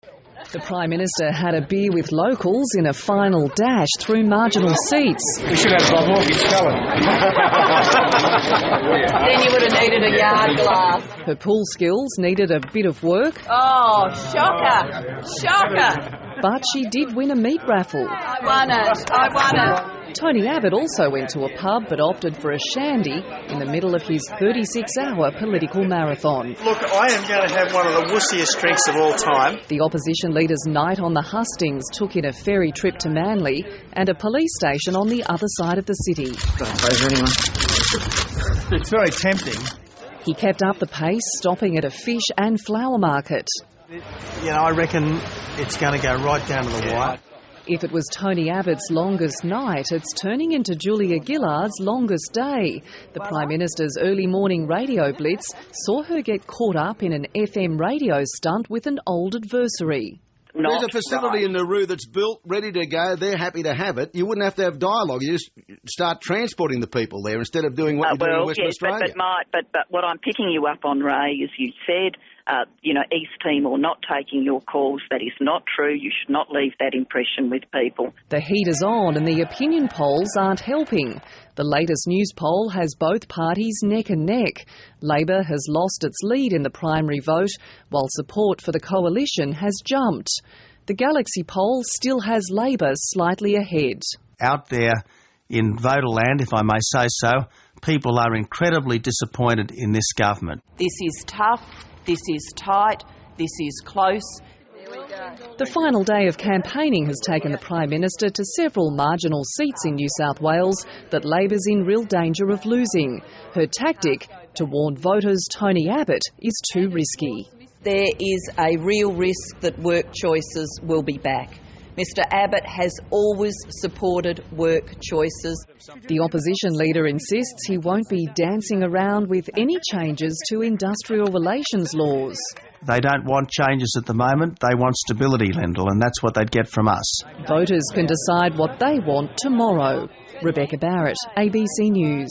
The Prime Minister had a beer with locals in a final dash through marginal seats. We should have Bob Hawke's colour. Then you would have needed a yard glass. Her pool skills needed a bit of work. Oh, shocker. Shocker. But she did win a meat raffle. I won it. Tony Abbott also went to a pub but opted for a shandy in the middle of his 36-hour political marathon. Look, I am going to have one of the wussiest drinks of all time. The opposition leader's night on the hustings took in a ferry trip to Manly and a police station on the other side of the city. Don't favour anyone. It's very tempting. He kept up the pace, stopping at a fish and flower market. You know, I reckon it's going to go right down to the wire. If it was Tony Abbott's longest night, it's turning into Julia Gillard's longest day. The Prime Minister's early morning radio blitz saw her get caught up in an FM radio stunt with an old adversary. There's a facility in Nauru that's built, ready to go. They're happy to have it. You wouldn't have to have dialogue. You just start transporting the people there instead of doing what you're doing in Western Australia. But what I'm picking you up on, Ray, is you said, East Timor not taking your calls. That is not true. You should not leave that impression with people. The heat is on and the opinion polls aren't helping. The latest news poll has both parties neck and neck. Labor has lost its lead in the primary vote, while support for the coalition has jumped. The Galaxy poll still has Labor slightly ahead. Out there in voterland, if I may say so, people are incredibly disappointed in this government. This is tough. This is tight. This is close. The final day of campaigning has taken the Prime Minister to several marginal seats in New South Wales that Labor's in real danger of losing. Her tactic, to warn voters Tony Abbott is too risky. There is a real risk that work choices will be back. Mr Abbott has always supported work choices. The opposition leader insists he won't be dancing around with any changes to industrial relations laws. They don't want changes at the moment. They want stability, Lyndall, and that's what they'd get from us. Voters can decide what they want tomorrow. Rebecca Barrett, ABC News.